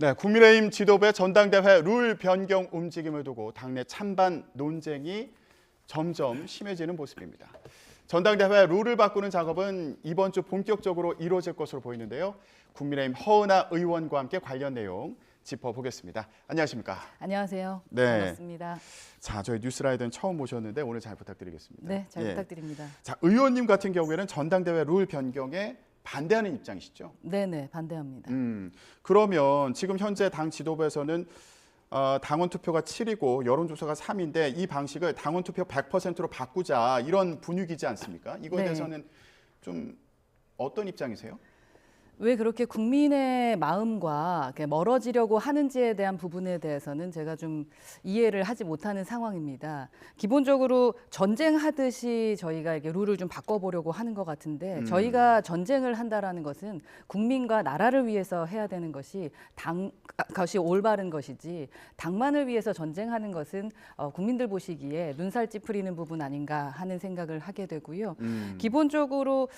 네, 국민의힘 지도부의 전당대회 룰 변경 움직임을 두고 당내 찬반 논쟁이 점점 심해지는 모습입니다. 전당대회 룰을 바꾸는 작업은 이번 주 본격적으로 이루어질 것으로 보이는데요. 국민의힘 허은하 의원과 함께 관련 내용 짚어보겠습니다. 안녕하십니까? 안녕하세요. 네. 반갑습니다. 자, 저희 뉴스라이더는 처음 모셨는데 오늘 잘 부탁드리겠습니다. 네, 잘 부탁드립니다. 자, 의원님 같은 경우에는 전당대회 룰 변경에 반대하는 입장이시죠? 네네, 반대합니다. 그러면 지금 현재 당 지도부에서는 당원 투표가 7이고 여론조사가 3인데 이 방식을 당원 투표 100%로 바꾸자 이런 분위기지 않습니까? 이거에 네. 대해서는 좀 어떤 입장이세요? 왜 그렇게 국민의 마음과 멀어지려고 하는지에 대한 부분에 대해서는 제가 좀 이해를 하지 못하는 상황입니다. 기본적으로 전쟁하듯이 저희가 이렇게 룰을 좀 바꿔보려고 하는 것 같은데 저희가 전쟁을 한다라는 것은 국민과 나라를 위해서 해야 되는 것이 올바른 것이지 당만을 위해서 전쟁하는 것은 국민들 보시기에 눈살 찌푸리는 부분 아닌가 하는 생각을 하게 되고요. 기본적으로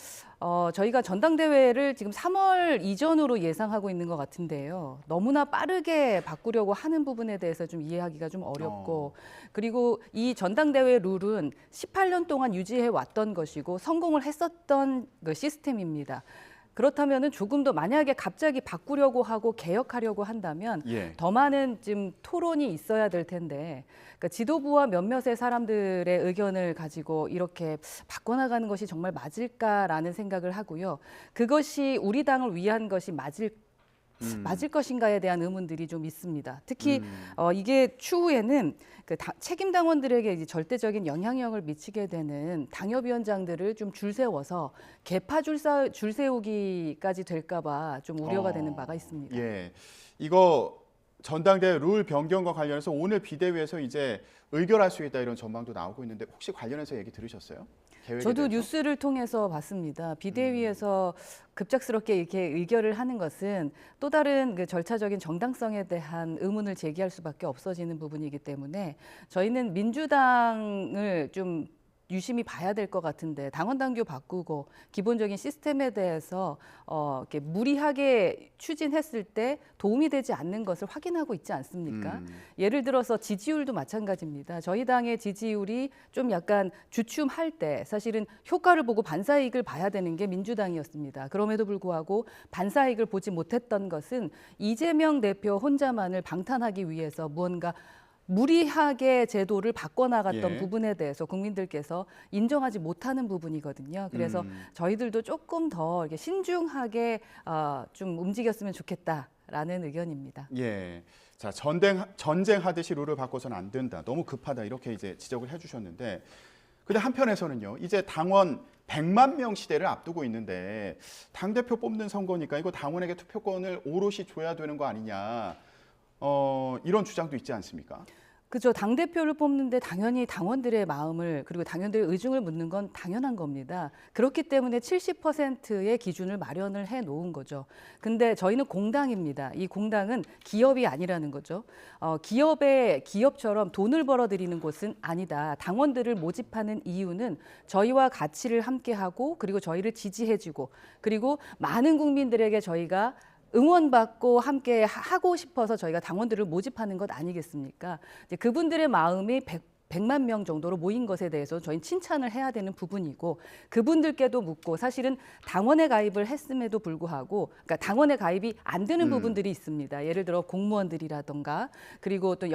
저희가 전당대회를 지금 3월 이전으로 예상하고 있는 것 같은데요. 너무나 빠르게 바꾸려고 하는 부분에 대해서 좀 이해하기가 좀 어렵고 그리고 이 전당대회 룰은 18년 동안 유지해 왔던 것이고 성공을 했었던 그 시스템입니다. 그렇다면은 조금 더 만약에 갑자기 바꾸려고 하고 개혁하려고 한다면 더 많은 좀 토론이 있어야 될 텐데 그러니까 지도부와 몇몇의 사람들의 의견을 가지고 이렇게 바꿔나가는 것이 정말 맞을까라는 생각을 하고요. 그것이 우리 당을 위한 것이 맞을 것인가에 대한 의문들이 좀 있습니다. 특히 이게 추후에는 그 책임 당원들에게 이제 절대적인 영향력을 미치게 되는 당협위원장들을 좀 줄 세워서 개파 줄 세우기까지 될까봐 좀 우려가 되는 바가 있습니다. 예, 이거 전당대회 룰 변경과 관련해서 오늘 비대위에서 이제 의결할 수 있다 이런 전망도 나오고 있는데 혹시 관련해서 얘기 들으셨어요? 저도 대해서? 뉴스를 통해서 봤습니다. 비대위에서 급작스럽게 이렇게 의결을 하는 것은 또 다른 그 절차적인 정당성에 대한 의문을 제기할 수밖에 없어지는 부분이기 때문에 저희는 민주당을 좀 유심히 봐야 될 것 같은데 당원 당규 바꾸고 기본적인 시스템에 대해서 이렇게 무리하게 추진했을 때 도움이 되지 않는 것을 확인하고 있지 않습니까? 예를 들어서 지지율도 마찬가지입니다. 저희 당의 지지율이 좀 약간 주춤할 때 사실은 효과를 보고 반사이익을 봐야 되는 게 민주당이었습니다. 그럼에도 불구하고 반사이익을 보지 못했던 것은 이재명 대표 혼자만을 방탄하기 위해서 무언가 무리하게 제도를 바꿔나갔던 부분에 대해서 국민들께서 인정하지 못하는 부분이거든요. 그래서 저희들도 조금 더 이렇게 신중하게 좀 움직였으면 좋겠다라는 의견입니다. 예. 자, 전쟁하듯이 룰을 바꿔서는 안 된다. 너무 급하다. 이렇게 이제 지적을 해주셨는데, 근데 한편에서는요, 이제 당원 100만 명 시대를 앞두고 있는데 당대표 뽑는 선거니까 이거 당원에게 투표권을 오롯이 줘야 되는 거 아니냐. 이런 주장도 있지 않습니까? 그렇죠. 당대표를 뽑는데 당연히 당원들의 마음을 그리고 당원들의 의중을 묻는 건 당연한 겁니다. 그렇기 때문에 70%의 기준을 마련을 해 놓은 거죠. 근데 저희는 공당입니다. 이 공당은 기업이 아니라는 거죠. 기업처럼 돈을 벌어들이는 곳은 아니다. 당원들을 모집하는 이유는 저희와 가치를 함께하고 그리고 저희를 지지해주고 그리고 많은 국민들에게 저희가 응원받고 함께 하고 싶어서 저희가 당원들을 모집하는 것 아니겠습니까? 이제 그분들의 마음이 100만 명 정도로 모인 것에 대해서 저희는 칭찬을 해야 되는 부분이고 그분들께도 묻고 사실은 당원에 가입을 했음에도 불구하고 그러니까 당원에 가입이 안 되는 부분들이 있습니다. 예를 들어 공무원들이라던가 그리고 또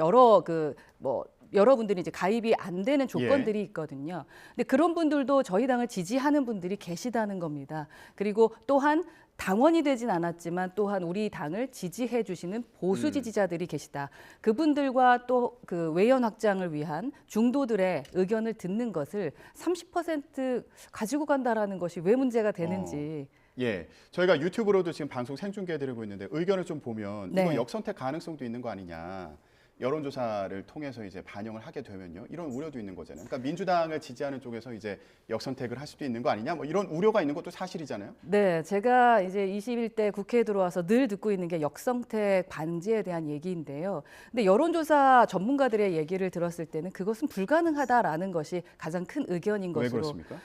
여러분들이 이제 가입이 안 되는 조건들이 있거든요. 근데 그런 분들도 저희 당을 지지하는 분들이 계시다는 겁니다. 그리고 또한 당원이 되진 않았지만 또한 우리 당을 지지해 주시는 보수 지지자들이 계시다. 그분들과 또 그 외연 확장을 위한 중도들의 의견을 듣는 것을 30% 가지고 간다라는 것이 왜 문제가 되는지. 예, 저희가 유튜브로도 지금 방송 생중계해드리고 있는데 의견을 좀 보면 네. 이거 역선택 가능성도 있는 거 아니냐. 여론조사를 통해서 이제 반영을 하게 되면요, 이런 우려도 있는 거잖아요. 그러니까 민주당을 지지하는 쪽에서 이제 역선택을 할 수도 있는 거 아니냐, 뭐 이런 우려가 있는 것도 사실이잖아요. 네, 제가 이제 21대 국회에 들어와서 늘 듣고 있는 게 역선택 반지에 대한 얘기인데요. 근데 여론조사 전문가들의 얘기를 들었을 때는 그것은 불가능하다라는 것이 가장 큰 의견인 왜 것으로. 그렇습니까?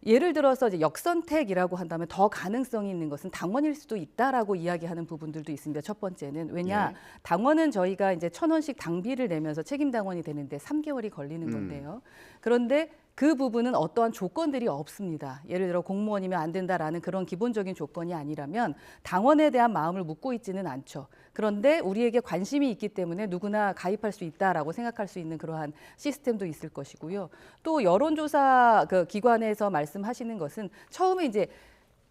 예를 들어서 이제 역선택이라고 한다면 더 가능성이 있는 것은 당원일 수도 있다라고 이야기하는 부분들도 있습니다. 첫 번째는 왜냐 예. 당원은 저희가 이제 1,000원씩 당비를 내면서 책임 당원이 되는데 3개월이 걸리는 건데요. 그런데 그 부분은 어떠한 조건들이 없습니다. 예를 들어 공무원이면 안 된다라는 그런 기본적인 조건이 아니라면 당원에 대한 마음을 묻고 있지는 않죠. 그런데 우리에게 관심이 있기 때문에 누구나 가입할 수 있다라고 생각할 수 있는 그러한 시스템도 있을 것이고요. 또 여론조사 그 기관에서 말씀하시는 것은 처음에 이제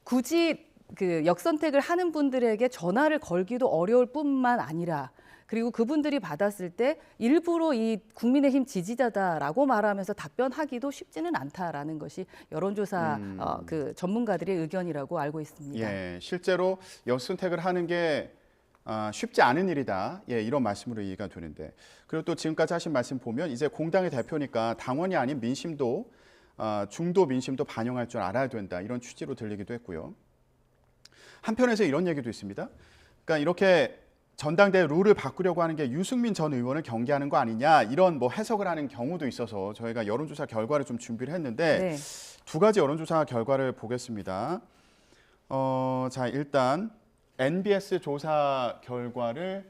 굳이 그 역선택을 하는 분들에게 전화를 걸기도 어려울 뿐만 아니라 그리고 그분들이 받았을 때 일부러 이 국민의힘 지지자다라고 말하면서 답변하기도 쉽지는 않다라는 것이 여론조사 그 전문가들의 의견이라고 알고 있습니다. 예, 실제로 역선택을 하는 게 쉽지 않은 일이다. 예, 이런 말씀으로 이해가 되는데 그리고 또 지금까지 하신 말씀 보면 이제 공당의 대표니까 당원이 아닌 민심도 중도 민심도 반영할 줄 알아야 된다. 이런 취지로 들리기도 했고요. 한편에서 이런 얘기도 있습니다. 그러니까 이렇게 전당대회 룰을 바꾸려고 하는 게 유승민 전 의원을 경계하는 거 아니냐 이런 뭐 해석을 하는 경우도 있어서 저희가 여론조사 결과를 좀 준비를 했는데 네. 두 가지 여론조사 결과를 보겠습니다. 자 일단 NBS 조사 결과를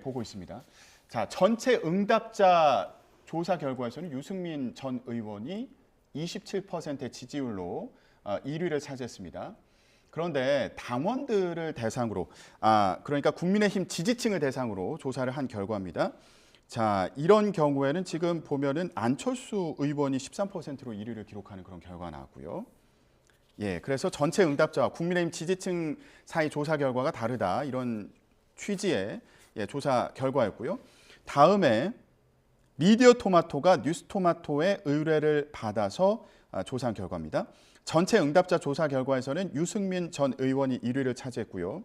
보고 있습니다. 자 전체 응답자 조사 결과에서는 유승민 전 의원이 27%의 지지율로 1위를 차지했습니다. 그런데 당원들을 대상으로 그러니까 국민의힘 지지층을 대상으로 조사를 한 결과입니다. 자, 이런 경우에는 지금 보면은 안철수 의원이 13%로 1위를 기록하는 그런 결과가 나왔고요. 예, 그래서 전체 응답자와 국민의힘 지지층 사이 조사 결과가 다르다 이런 취지의 조사 결과였고요. 다음에 미디어 토마토가 뉴스토마토의 의뢰를 받아서 조사한 결과입니다. 전체 응답자 조사 결과에서는 유승민 전 의원이 1위를 차지했고요.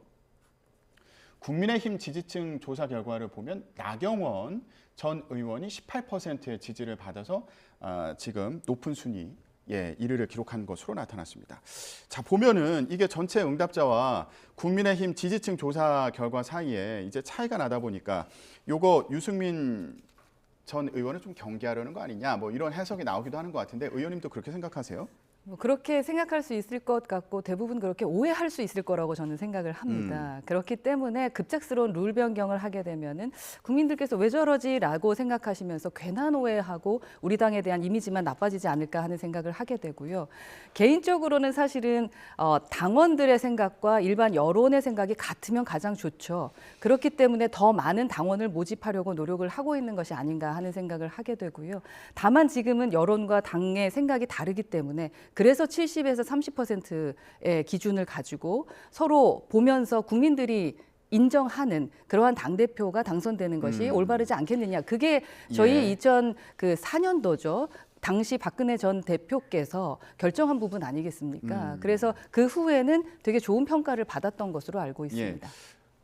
국민의힘 지지층 조사 결과를 보면 나경원 전 의원이 18%의 지지를 받아서 지금 높은 순위 1위를 기록한 것으로 나타났습니다. 자 보면은 이게 전체 응답자와 국민의힘 지지층 조사 결과 사이에 이제 차이가 나다 보니까 요거 유승민 전 의원을 좀 경계하려는 거 아니냐 뭐 이런 해석이 나오기도 하는 것 같은데 의원님도 그렇게 생각하세요? 뭐 그렇게 생각할 수 있을 것 같고 대부분 그렇게 오해할 수 있을 거라고 저는 생각을 합니다. 그렇기 때문에 급작스러운 룰 변경을 하게 되면은 국민들께서 왜 저러지라고 생각하시면서 괜한 오해하고 우리 당에 대한 이미지만 나빠지지 않을까 하는 생각을 하게 되고요. 개인적으로는 사실은 당원들의 생각과 일반 여론의 생각이 같으면 가장 좋죠. 그렇기 때문에 더 많은 당원을 모집하려고 노력을 하고 있는 것이 아닌가 하는 생각을 하게 되고요. 다만 지금은 여론과 당의 생각이 다르기 때문에 그래서 70에서 30%의 기준을 가지고 서로 보면서 국민들이 인정하는 그러한 당대표가 당선되는 것이 올바르지 않겠느냐. 그게 저희 2004년도죠. 당시 박근혜 전 대표께서 결정한 부분 아니겠습니까? 그래서 그 후에는 되게 좋은 평가를 받았던 것으로 알고 있습니다.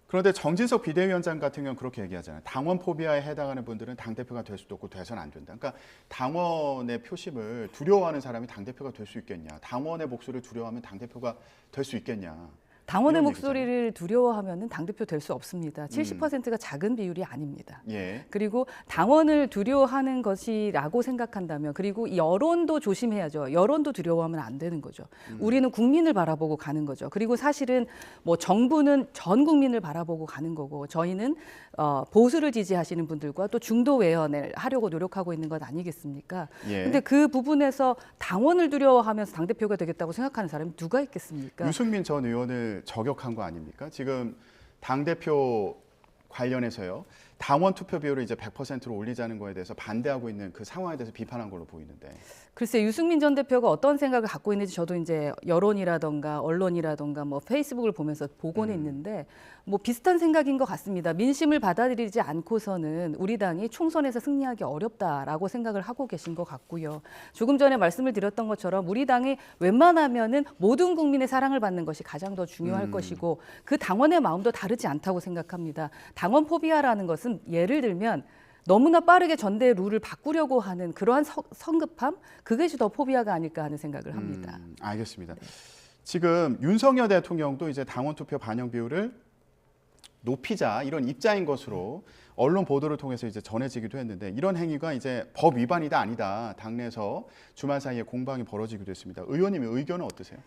그런데 정진석 비대위원장 같은 경우는 그렇게 얘기하잖아요. 당원 포비아에 해당하는 분들은 당대표가 될 수도 없고 돼서는 안 된다. 그러니까 당원의 표심을 두려워하는 사람이 당대표가 될 수 있겠냐. 당원의 목소리를 두려워하면 당대표가 될 수 있겠냐. 당원의 목소리를 두려워하면 당대표 될 수 없습니다. 70%가 작은 비율이 아닙니다. 그리고 당원을 두려워하는 것이라고 생각한다면 그리고 이 여론도 조심해야죠. 여론도 두려워하면 안 되는 거죠. 우리는 국민을 바라보고 가는 거죠. 그리고 사실은 뭐 정부는 전 국민을 바라보고 가는 거고 저희는 보수를 지지하시는 분들과 또 중도 외연을 하려고 노력하고 있는 것 아니겠습니까? 근데 그 부분에서 당원을 두려워하면서 당대표가 되겠다고 생각하는 사람이 누가 있겠습니까? 유승민 전 의원을 저격한 거 아닙니까? 지금 당대표 관련해서요. 당원 투표 비율을 이제 100%로 올리자는 거에 대해서 반대하고 있는 그 상황에 대해서 비판한 걸로 보이는데. 글쎄 유승민 전 대표가 어떤 생각을 갖고 있는지 저도 이제 여론이라던가 언론이라던가 뭐 페이스북을 보면서 보고는 있는데 뭐 비슷한 생각인 것 같습니다. 민심을 받아들이지 않고서는 우리 당이 총선에서 승리하기 어렵다라고 생각을 하고 계신 것 같고요. 조금 전에 말씀을 드렸던 것처럼 우리 당이 웬만하면은 모든 국민의 사랑을 받는 것이 가장 더 중요할 것이고 그 당원의 마음도 다르지 않다고 생각합니다. 당원 포비아라는 것은 예를 들면 너무나 빠르게 전대 룰을 바꾸려고 하는 그러한 성급함, 그것이 더 포비아가 아닐까 하는 생각을 합니다. 알겠습니다. 지금 윤석열 대통령도 이제 당원 투표 반영 비율을 높이자 이런 입장인 것으로 언론 보도를 통해서 이제 전해지기도 했는데 이런 행위가 이제 법 위반이다 아니다 당내에서 주말 사이에 공방이 벌어지기도 했습니다. 의원님의 의견은 어떠세요?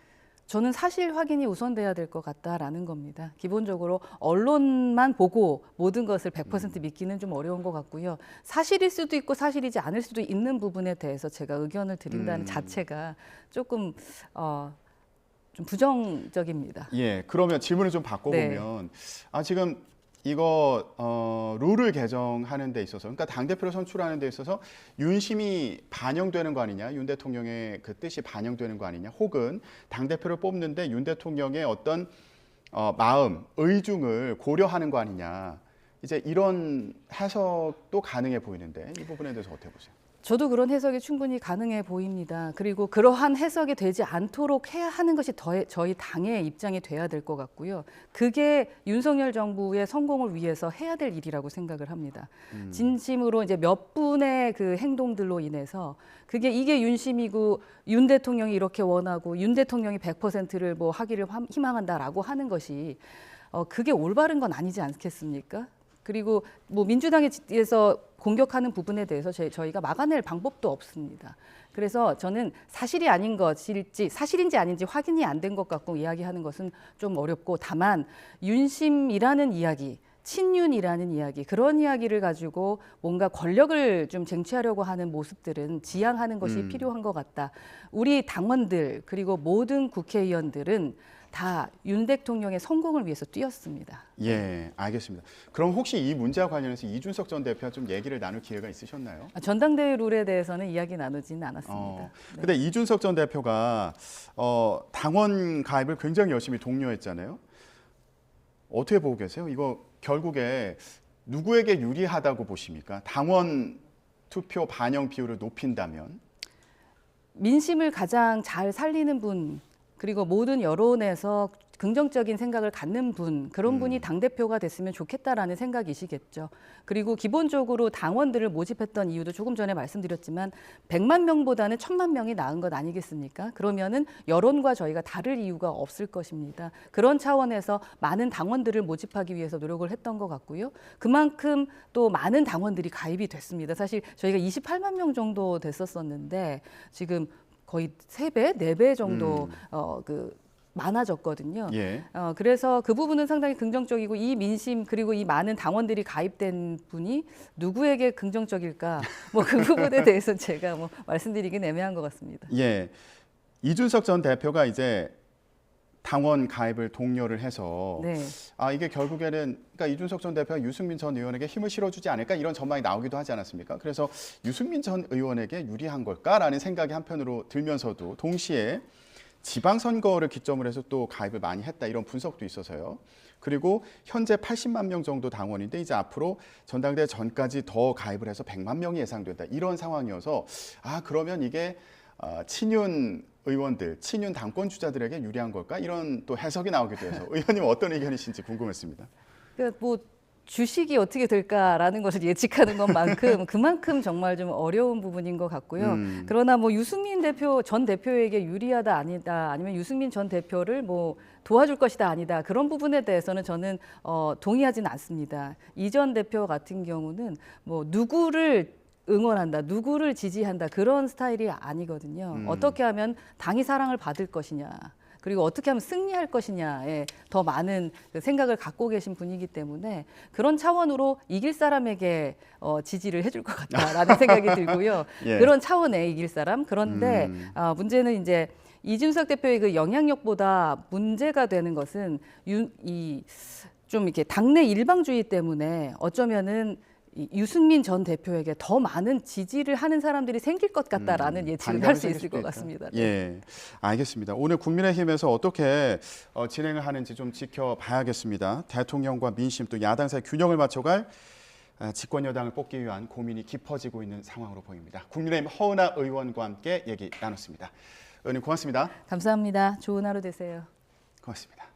저는 사실 확인이 우선돼야 될 것 같다라는 겁니다. 기본적으로 언론만 보고 모든 것을 100% 믿기는 좀 어려운 것 같고요. 사실일 수도 있고 사실이지 않을 수도 있는 부분에 대해서 제가 의견을 드린다는 자체가 조금 좀 부정적입니다. 예, 그러면 질문을 좀 바꿔보면 지금 이거 룰을 개정하는 데 있어서 그러니까 당대표를 선출하는 데 있어서 윤심이 반영되는 거 아니냐, 윤 대통령의 그 뜻이 반영되는 거 아니냐, 혹은 당대표를 뽑는데 윤 대통령의 어떤 마음, 의중을 고려하는 거 아니냐, 이제 이런 해석도 가능해 보이는데 이 부분에 대해서 어떻게 보세요? 저도 그런 해석이 충분히 가능해 보입니다. 그리고 그러한 해석이 되지 않도록 해야 하는 것이 저희 당의 입장이 돼야 될 것 같고요. 그게 윤석열 정부의 성공을 위해서 해야 될 일이라고 생각을 합니다. 진심으로 이제 몇 분의 그 행동들로 인해서 이게 윤심이고 윤 대통령이 이렇게 원하고 윤 대통령이 100%를 뭐 하기를 희망한다라고 하는 것이 그게 올바른 건 아니지 않겠습니까? 그리고 뭐 민주당에서 공격하는 부분에 대해서 저희가 막아낼 방법도 없습니다. 그래서 저는 사실이 아닌 것일지 사실인지 아닌지 확인이 안 된 것 같고 이야기하는 것은 좀 어렵고, 다만 윤심이라는 이야기, 친윤이라는 이야기, 그런 이야기를 가지고 뭔가 권력을 좀 쟁취하려고 하는 모습들은 지양하는 것이 필요한 것 같다. 우리 당원들 그리고 모든 국회의원들은 다 윤 대통령의 성공을 위해서 뛰었습니다. 예, 알겠습니다. 그럼 혹시 이 문제와 관련해서 이준석 전 대표와 좀 얘기를 나눌 기회가 있으셨나요? 전당대회 룰에 대해서는 이야기 나누지는 않았습니다. 근데 이준석 전 대표가 당원 가입을 굉장히 열심히 독려했잖아요. 어떻게 보고 계세요? 이거 결국에 누구에게 유리하다고 보십니까? 당원 투표 반영 비율을 높인다면? 민심을 가장 잘 살리는 분, 그리고 모든 여론에서 긍정적인 생각을 갖는 분, 그런 분이 당대표가 됐으면 좋겠다라는 생각이시겠죠. 그리고 기본적으로 당원들을 모집했던 이유도 조금 전에 말씀드렸지만 100만 명보다는 1000만 명이 나은 것 아니겠습니까? 그러면은 여론과 저희가 다를 이유가 없을 것입니다. 그런 차원에서 많은 당원들을 모집하기 위해서 노력을 했던 것 같고요. 그만큼 또 많은 당원들이 가입이 됐습니다. 사실 저희가 28만 명 정도 됐었었는데 지금 거의 3배, 4배 정도 많아졌거든요. 예. 그래서 그 부분은 상당히 긍정적이고, 이 민심 그리고 이 많은 당원들이 가입된 분이 누구에게 긍정적일까? 뭐 그 부분에 대해서 제가 뭐 말씀드리긴 애매한 것 같습니다. 예. 이준석 전 대표가 이제 당원 가입을 독려를 해서 이게 결국에는 그러니까 이준석 전 대표가 유승민 전 의원에게 힘을 실어주지 않을까 이런 전망이 나오기도 하지 않았습니까? 그래서 유승민 전 의원에게 유리한 걸까라는 생각이 한편으로 들면서도 동시에 지방선거를 기점으로 해서 또 가입을 많이 했다 이런 분석도 있어서요. 그리고 현재 80만 명 정도 당원인데 이제 앞으로 전당대회 전까지 더 가입을 해서 100만 명이 예상된다 이런 상황이어서 그러면 이게 친윤 의원들, 친윤 당권 주자들에게 유리한 걸까? 이런 또 해석이 나오기도 해서 의원님 어떤 의견이신지 궁금했습니다. 그러니까 뭐 주식이 어떻게 될까라는 것을 예측하는 것만큼 그만큼 정말 좀 어려운 부분인 것 같고요. 그러나 뭐 유승민 전 대표에게 유리하다 아니다, 아니면 유승민 전 대표를 뭐 도와줄 것이다 아니다, 그런 부분에 대해서는 저는 동의하지는 않습니다. 이 전 대표 같은 경우는 뭐 누구를 응원한다, 누구를 지지한다, 그런 스타일이 아니거든요. 어떻게 하면 당이 사랑을 받을 것이냐, 그리고 어떻게 하면 승리할 것이냐에 더 많은 생각을 갖고 계신 분이기 때문에 그런 차원으로 이길 사람에게 지지를 해줄 것 같다라는 생각이 들고요. 예. 그런 차원의 이길 사람. 그런데 문제는 이제 이준석 대표의 그 영향력보다 문제가 되는 것은 좀 이렇게 당내 일방주의 때문에 어쩌면은 유승민 전 대표에게 더 많은 지지를 하는 사람들이 생길 것 같다라는 예측을 할 수 있을 것 같습니다. 예, 알겠습니다. 오늘 국민의힘에서 어떻게 진행을 하는지 좀 지켜봐야겠습니다. 대통령과 민심 또 야당 사이 균형을 맞춰갈 집권 여당을 뽑기 위한 고민이 깊어지고 있는 상황으로 보입니다. 국민의힘 허은하 의원과 함께 얘기 나눴습니다. 의원님 고맙습니다. 감사합니다. 좋은 하루 되세요. 고맙습니다.